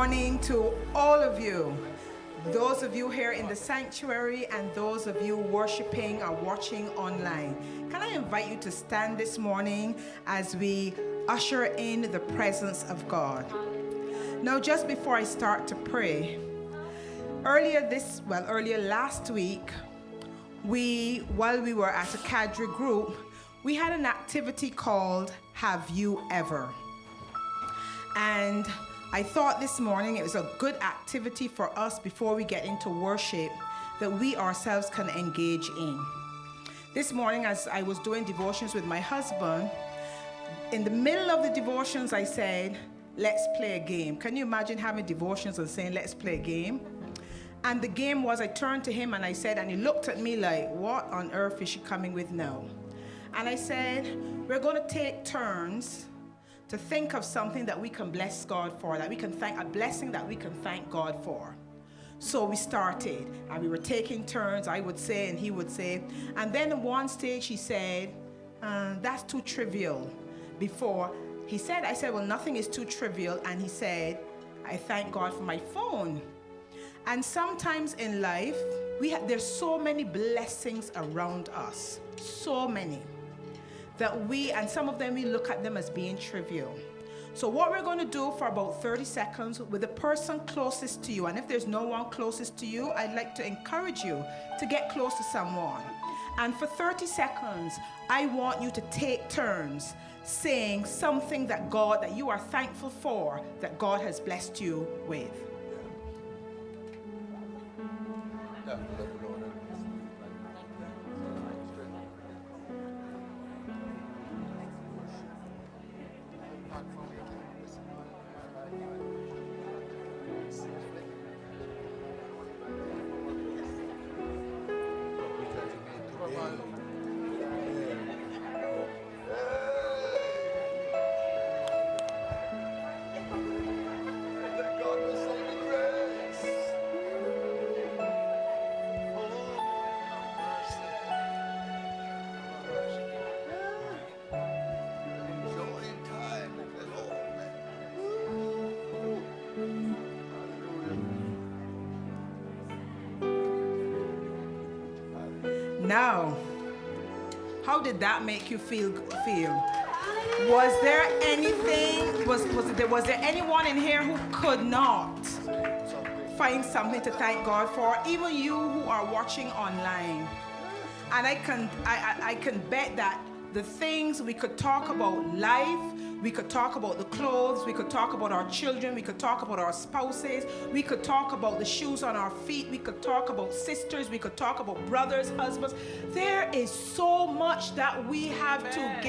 morning to all of you. Those of you here in the sanctuary and those of you worshiping or watching online. Can I invite you to stand this morning as we usher in the presence of God? Now, just before I start to pray, earlier last week, while we were at a cadre group, we had an activity called Have You Ever? And I thought this morning it was a good activity for us before we get into worship that we ourselves can engage in. This morning, as I was doing devotions with my husband, in the middle of the devotions, I said, let's play a game. Can you imagine having devotions and saying, let's play a game? And the game was, I turned to him and I said, and he looked at me like, what on earth is she coming with now? And I said, we're going to take turns to think of something that we can bless God for, that we can thank, a blessing that we can thank God for. So we started, and we were taking turns, I would say, and he would say. And then at one stage he said, that's too trivial. Before, I said, well, nothing is too trivial. And he said, I thank God for my phone. And sometimes in life, there's so many blessings around us, so many, that and some of them, we look at them as being trivial. So what we're going to do for about 30 seconds with the person closest to you, and if there's no one closest to you, I'd like to encourage you to get close to someone. And for 30 seconds, I want you to take turns saying something that you are thankful for, that God has blessed you with. Now, how did that make you feel? Was there anyone in here who could not find something to thank God for? Even you who are watching online. And I can bet that the things we could talk about life, we could talk about the clothes, we could talk about our children, we could talk about our spouses, we could talk about the shoes on our feet, we could talk about sisters, we could talk about brothers, husbands. There is so much that we have to give